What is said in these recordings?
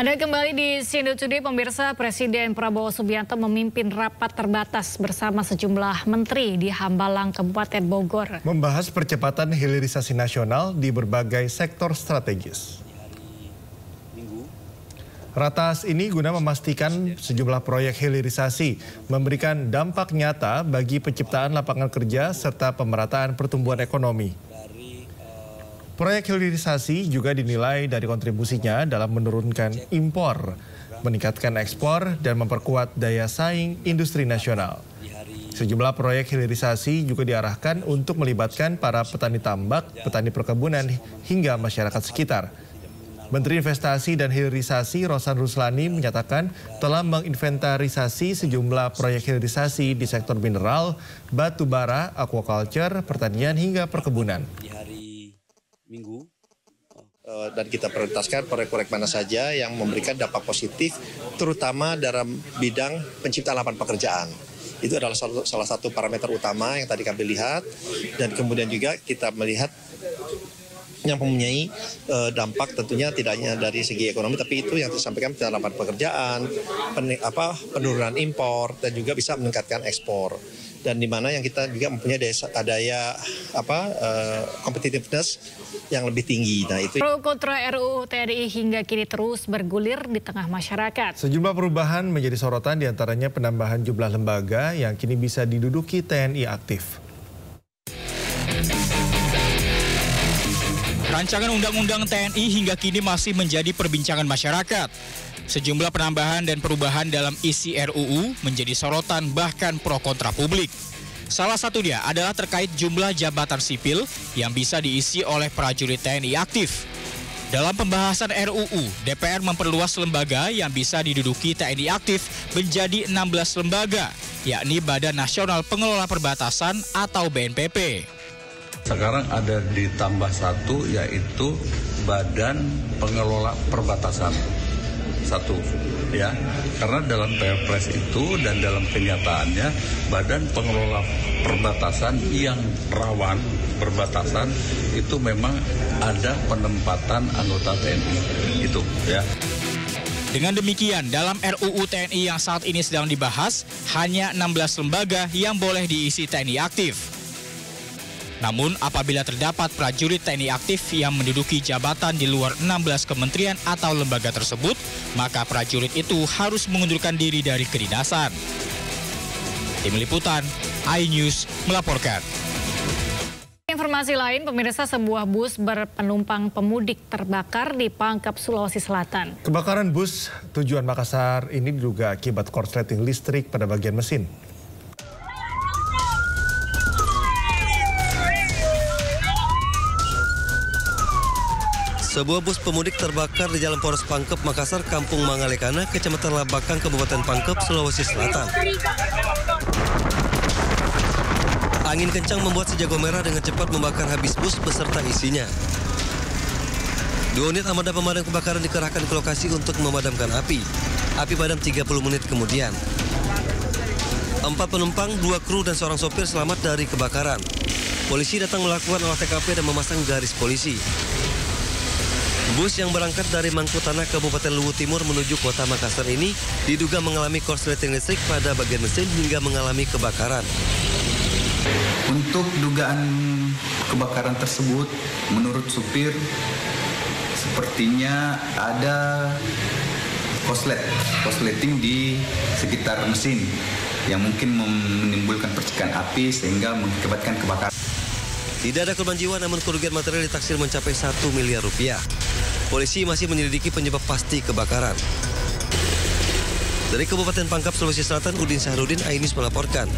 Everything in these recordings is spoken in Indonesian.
Anda kembali di Sindo Today, pemirsa. Presiden Prabowo Subianto memimpin rapat terbatas bersama sejumlah menteri di Hambalang, Kabupaten Bogor. Membahas percepatan hilirisasi nasional di berbagai sektor strategis. Ratas ini guna memastikan sejumlah proyek hilirisasi memberikan dampak nyata bagi penciptaan lapangan kerja serta pemerataan pertumbuhan ekonomi. Proyek hilirisasi juga dinilai dari kontribusinya dalam menurunkan impor, meningkatkan ekspor, dan memperkuat daya saing industri nasional. Sejumlah proyek hilirisasi juga diarahkan untuk melibatkan para petani tambak, petani perkebunan, hingga masyarakat sekitar. Menteri Investasi dan Hilirisasi Rosan Ruslani menyatakan telah menginventarisasi sejumlah proyek hilirisasi di sektor mineral, batu bara, aquaculture, pertanian, hingga perkebunan. Minggu dan kita prioritaskan proyek-proyek mana saja yang memberikan dampak positif, terutama dalam bidang penciptaan lapangan pekerjaan. Itu adalah salah satu parameter utama yang tadi kami lihat, dan kemudian juga kita melihat yang mempunyai dampak tentunya tidak hanya dari segi ekonomi, tapi itu yang disampaikan penciptaan lapangan pekerjaan, penurunan impor, dan juga bisa meningkatkan ekspor. Dan di mana yang kita juga mempunyai daya competitiveness yang lebih tinggi. Nah, itu Pro kontra RUU TNI hingga kini terus bergulir di tengah masyarakat. Sejumlah perubahan menjadi sorotan, diantaranya penambahan jumlah lembaga yang kini bisa diduduki TNI aktif. Rancangan Undang-Undang TNI hingga kini masih menjadi perbincangan masyarakat. Sejumlah penambahan dan perubahan dalam isi RUU menjadi sorotan bahkan pro kontra publik. Salah satunya adalah terkait jumlah jabatan sipil yang bisa diisi oleh prajurit TNI aktif. Dalam pembahasan RUU, DPR memperluas lembaga yang bisa diduduki TNI aktif menjadi 16 lembaga, yakni Badan Nasional Pengelola Perbatasan atau BNPP. Sekarang ada ditambah satu, yaitu Badan Pengelola Perbatasan. Satu, ya, karena dalam Perpres itu dan dalam kenyataannya Badan Pengelola Perbatasan yang rawan perbatasan itu memang ada penempatan anggota TNI itu, ya. Dengan demikian, dalam RUU TNI yang saat ini sedang dibahas, hanya 16 lembaga yang boleh diisi TNI aktif. Namun apabila terdapat prajurit TNI aktif yang menduduki jabatan di luar 16 kementerian atau lembaga tersebut, maka prajurit itu harus mengundurkan diri dari kedinasan. Tim Liputan, iNews melaporkan. Informasi lain, pemirsa, sebuah bus berpenumpang pemudik terbakar di Pangkep, Sulawesi Selatan. Kebakaran bus tujuan Makassar ini diduga akibat korsleting listrik pada bagian mesin. Sebuah bus pemudik terbakar di Jalan Poros Pangkep, Makassar, Kampung Mangalekana, Kecamatan Labakang, Kabupaten Pangkep, Sulawesi Selatan. Angin kencang membuat si jago merah dengan cepat membakar habis bus beserta isinya. 2 unit armada pemadam kebakaran dikerahkan ke lokasi untuk memadamkan api. Api padam 30 menit kemudian. 4 penumpang, 2 kru dan seorang sopir selamat dari kebakaran. Polisi datang melakukan olah TKP dan memasang garis polisi. Bus yang berangkat dari Mangkutanah, Kabupaten Luwu Timur menuju kota Makassar ini diduga mengalami korsleting listrik pada bagian mesin hingga mengalami kebakaran. Untuk dugaan kebakaran tersebut, menurut supir, sepertinya ada korsleting di sekitar mesin yang mungkin menimbulkan percikan api sehingga mengakibatkan kebakaran. Tidak ada korban jiwa, namun kerugian material ditaksir mencapai 1 miliar rupiah. Polisi masih menyelidiki penyebab pasti kebakaran. Dari Kabupaten Pangkep, Sulawesi Selatan, Udin Sahrudin, iNews melaporkan.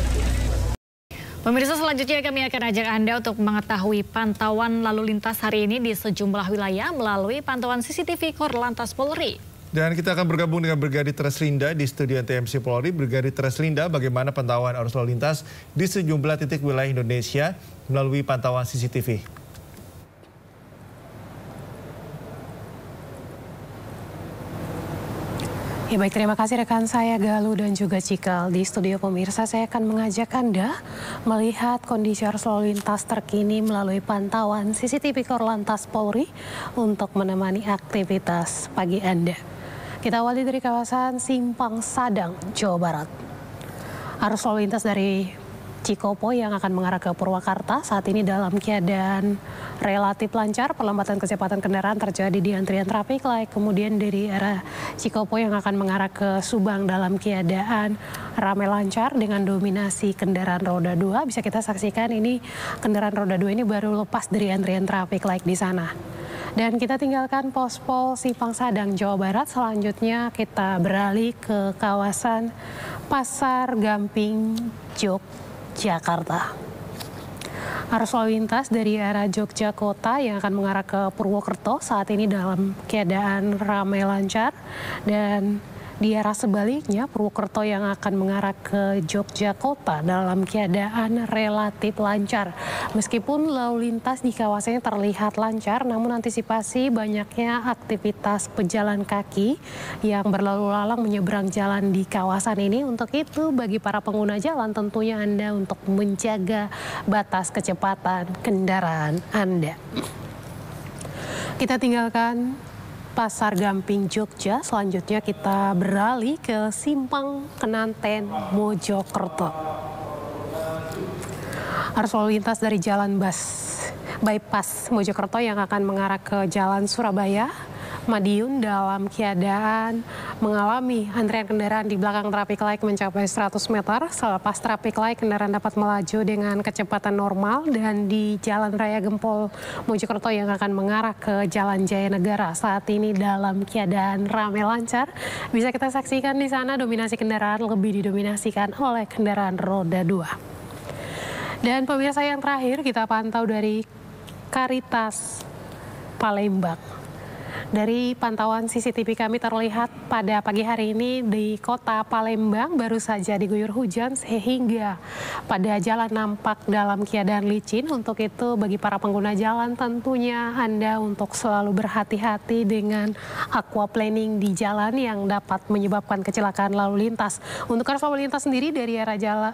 Pemirsa, selanjutnya kami akan ajak Anda untuk mengetahui pantauan lalu lintas hari ini di sejumlah wilayah melalui pantauan CCTV Korlantas Polri. Dan kita akan bergabung dengan Brigadir Treslinda di studio TMC Polri. Brigadir Treslinda, bagaimana pantauan arus lalu lintas di sejumlah titik wilayah Indonesia melalui pantauan CCTV? Ya baik, terima kasih rekan saya Galuh dan juga Cikal. Di studio pemirsa saya akan mengajak Anda melihat kondisi arus lalu lintas terkini melalui pantauan CCTV Korlantas Polri untuk menemani aktivitas pagi Anda. Kita awali dari kawasan Simpang Sadang, Jawa Barat. Arus lalu lintas dari Cikopo yang akan mengarah ke Purwakarta saat ini dalam keadaan relatif lancar. Perlambatan kecepatan kendaraan terjadi di antrian traffic light. Kemudian dari arah Cikopo yang akan mengarah ke Subang dalam keadaan ramai lancar dengan dominasi kendaraan roda 2. Bisa kita saksikan ini kendaraan roda 2 ini baru lepas dari antrian traffic light di sana. Dan kita tinggalkan Pospol Simpang Sadang, Jawa Barat. Selanjutnya kita beralih ke kawasan Pasar Gamping, Yogyakarta. Arus lalu lintas dari arah Jogja Kota yang akan mengarah ke Purwokerto saat ini dalam keadaan ramai lancar. Dan di arah sebaliknya Purwokerto yang akan mengarah ke Jogja Kota dalam keadaan relatif lancar. Meskipun lalu lintas di kawasannya terlihat lancar, namun antisipasi banyaknya aktivitas pejalan kaki yang berlalu lalang menyeberang jalan di kawasan ini. Untuk itu bagi para pengguna jalan tentunya Anda untuk menjaga batas kecepatan kendaraan Anda. Kita tinggalkan Pasar Gamping, Jogja. Selanjutnya kita beralih ke Simpang Kenanten, Mojokerto. Arus lalu lintas dari jalan bypass Mojokerto yang akan mengarah ke Jalan Surabaya, Madiun dalam keadaan mengalami antrian kendaraan di belakang traffic light mencapai 100 meter. Selepas traffic light, kendaraan dapat melaju dengan kecepatan normal. Dan di Jalan Raya Gempol Mojokerto yang akan mengarah ke Jalan Jaya Negara saat ini dalam keadaan ramai lancar. Bisa kita saksikan di sana dominasi kendaraan lebih didominasikan oleh kendaraan roda 2. Dan pemirsa yang terakhir kita pantau dari Karitas Palembang. Dari pantauan CCTV kami terlihat pada pagi hari ini di kota Palembang baru saja diguyur hujan sehingga pada jalan nampak dalam keadaan licin. Untuk itu bagi para pengguna jalan tentunya Anda untuk selalu berhati-hati dengan aquaplaning di jalan yang dapat menyebabkan kecelakaan lalu lintas. Untuk arus lalu lintas sendiri dari arah jalan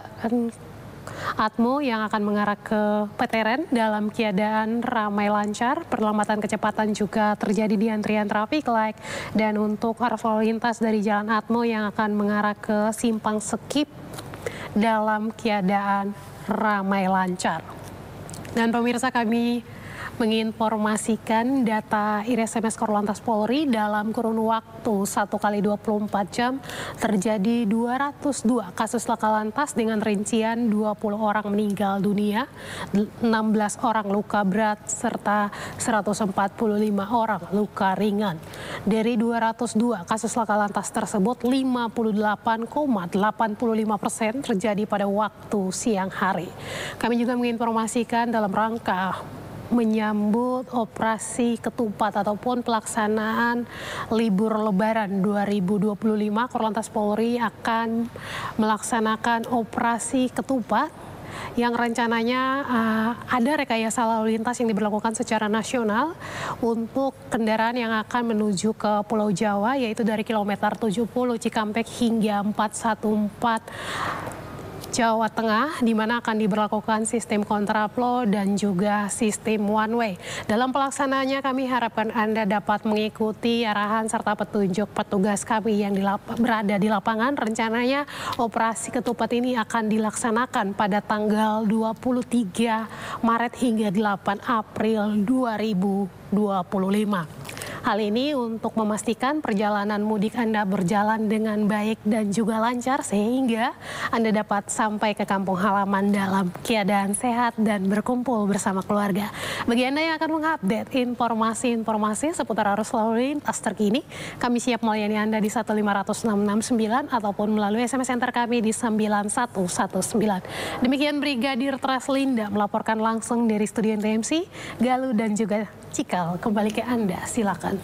Atmo yang akan mengarah ke Peteren dalam keadaan ramai lancar. Perlambatan kecepatan juga terjadi di antrian traffic light. Dan untuk arus lalu lintas dari Jalan Atmo yang akan mengarah ke Simpang Sekip dalam keadaan ramai lancar. Dan pemirsa, kami menginformasikan data IRSMS Korlantas Polri dalam kurun waktu 1 kali 24 jam terjadi 202 kasus laka lantas dengan rincian 20 orang meninggal dunia, 16 orang luka berat, serta 145 orang luka ringan. Dari 202 kasus laka lantas tersebut, 58,85% terjadi pada waktu siang hari. Kami juga menginformasikan dalam rangka menyambut operasi ketupat ataupun pelaksanaan libur lebaran 2025, Korlantas Polri akan melaksanakan operasi ketupat yang rencananya ada rekayasa lalu lintas yang diberlakukan secara nasional untuk kendaraan yang akan menuju ke Pulau Jawa, yaitu dari kilometer 70 Cikampek hingga 414 Jawa Tengah, di mana akan diberlakukan sistem kontraflow dan juga sistem one way. Dalam pelaksanaannya kami harapkan Anda dapat mengikuti arahan serta petunjuk petugas kami yang berada di lapangan. Rencananya operasi ketupat ini akan dilaksanakan pada tanggal 23 Maret hingga 8 April 2025. Hal ini untuk memastikan perjalanan mudik Anda berjalan dengan baik dan juga lancar sehingga Anda dapat sampai ke kampung halaman dalam keadaan sehat dan berkumpul bersama keluarga. Bagi Anda yang akan mengupdate informasi-informasi seputar arus lalu lintas terkini, kami siap melayani Anda di 15669 ataupun melalui SMS Center kami di 9119. Demikian Brigadir Treslinda melaporkan langsung dari Studio TMC, Galuh dan juga Cikal. Kembali ke Anda, silakan.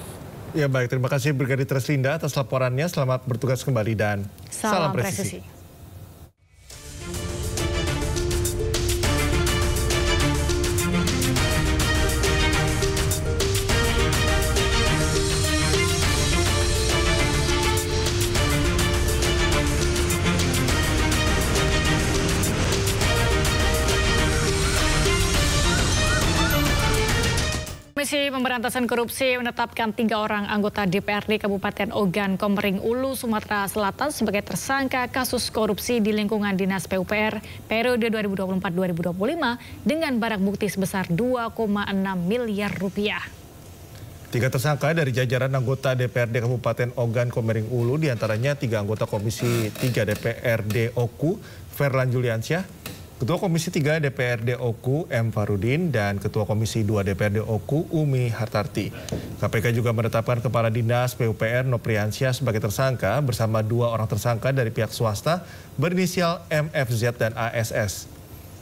Ya baik, terima kasih Brigadir Treslinda atas laporannya. Selamat bertugas kembali dan salam presisi. Komisi Pemberantasan Korupsi menetapkan 3 orang anggota DPRD Kabupaten Ogan Komering Ulu, Sumatera Selatan sebagai tersangka kasus korupsi di lingkungan Dinas PUPR periode 2024-2025 dengan barang bukti sebesar 2,6 miliar rupiah. 3 tersangka dari jajaran anggota DPRD Kabupaten Ogan Komering Ulu, diantaranya 3 anggota Komisi 3 DPRD Oku, Ferlan Juliansyah, Ketua Komisi 3 DPRD Oku, M. Farudin, dan Ketua Komisi 2 DPRD Oku, Umi Hartarti. KPK juga menetapkan Kepala Dinas PUPR Nopriansyah sebagai tersangka bersama 2 orang tersangka dari pihak swasta berinisial MFZ dan ASS.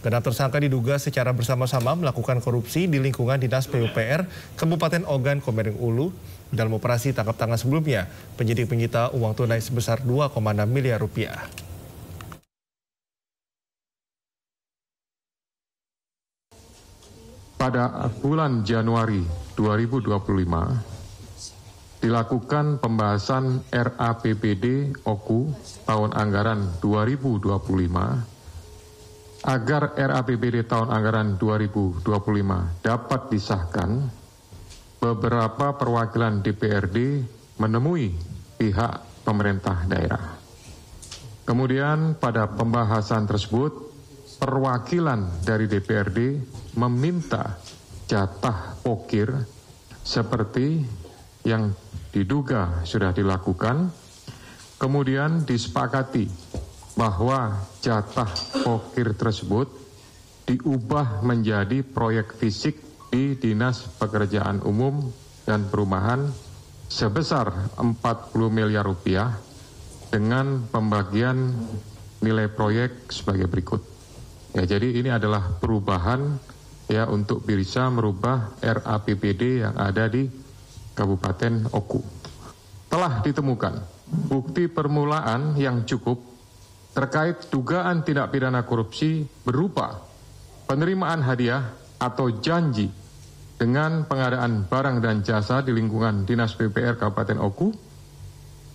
Keenam tersangka diduga secara bersama-sama melakukan korupsi di lingkungan Dinas PUPR Kabupaten Ogan Komering Ulu. Dalam operasi tangkap tangan sebelumnya, penyidik menyita uang tunai sebesar 2,6 miliar rupiah. Pada bulan Januari 2025, dilakukan pembahasan RAPBD Oku tahun anggaran 2025 agar RAPBD tahun anggaran 2025 dapat disahkan. Beberapa perwakilan DPRD menemui pihak pemerintah daerah. Kemudian pada pembahasan tersebut, perwakilan dari DPRD meminta jatah pokir seperti yang diduga sudah dilakukan. Kemudian disepakati bahwa jatah pokir tersebut diubah menjadi proyek fisik di Dinas Pekerjaan Umum dan Perumahan sebesar 40 miliar rupiah dengan pembagian nilai proyek sebagai berikut. Ya, jadi ini adalah perubahan ya untuk bisa merubah RAPBD yang ada di Kabupaten Oku. Telah ditemukan bukti permulaan yang cukup terkait dugaan tindak pidana korupsi berupa penerimaan hadiah atau janji dengan pengadaan barang dan jasa di lingkungan Dinas PUPR Kabupaten Oku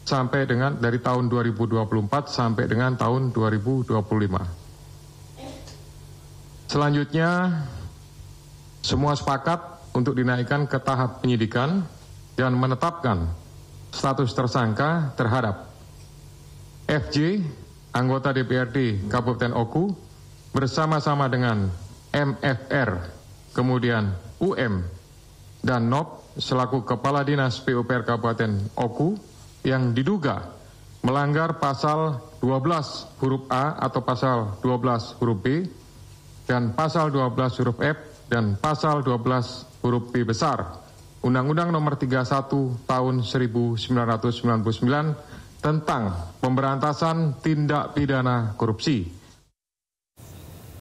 sampai dengan dari tahun 2024 sampai dengan tahun 2025. Selanjutnya, semua sepakat untuk dinaikkan ke tahap penyidikan dan menetapkan status tersangka terhadap FJ, anggota DPRD Kabupaten Oku, bersama-sama dengan MFR, kemudian UM, dan NOP selaku Kepala Dinas PUPR Kabupaten Oku yang diduga melanggar pasal 12 huruf A atau pasal 12 huruf B, dan pasal 12 huruf F dan pasal 12 huruf B besar Undang-Undang Nomor 31 Tahun 1999 tentang pemberantasan tindak pidana korupsi.